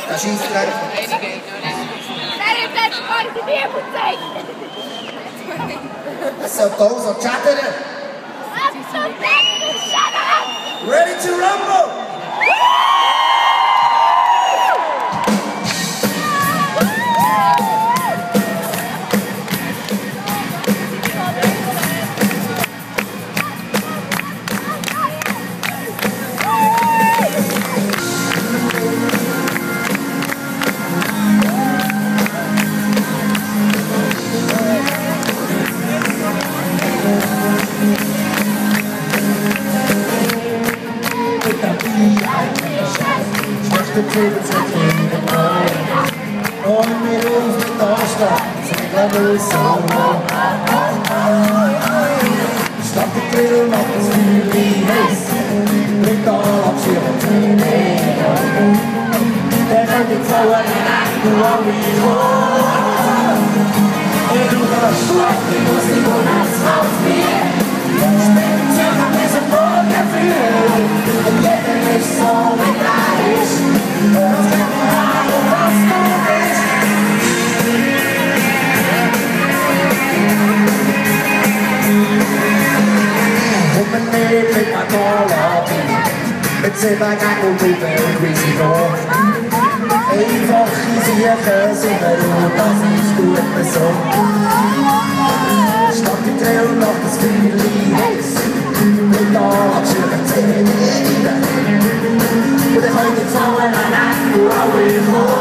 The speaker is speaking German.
Der Scheissdreck. Es sollte auch so chattern. Ready to rumble! The tables are clean and bright. On the middle of the doorstep, some level so low. Stop the glitter of the really haze. Bring all up to your tornado. Then I can forward and I can walk with you. And du hast Schlag, die muss die chauts Bier. Später haben wir so voll dafür. Und jeder ist so begleitet. Mit Silbergang und Überrisiko. Einfache Siechen sind wir und das ist gut besungen. Statt die Trail noch das Feuerli heiß. Mit allen schönen Zähnen. Und ich kann nicht fallen an einen Augen.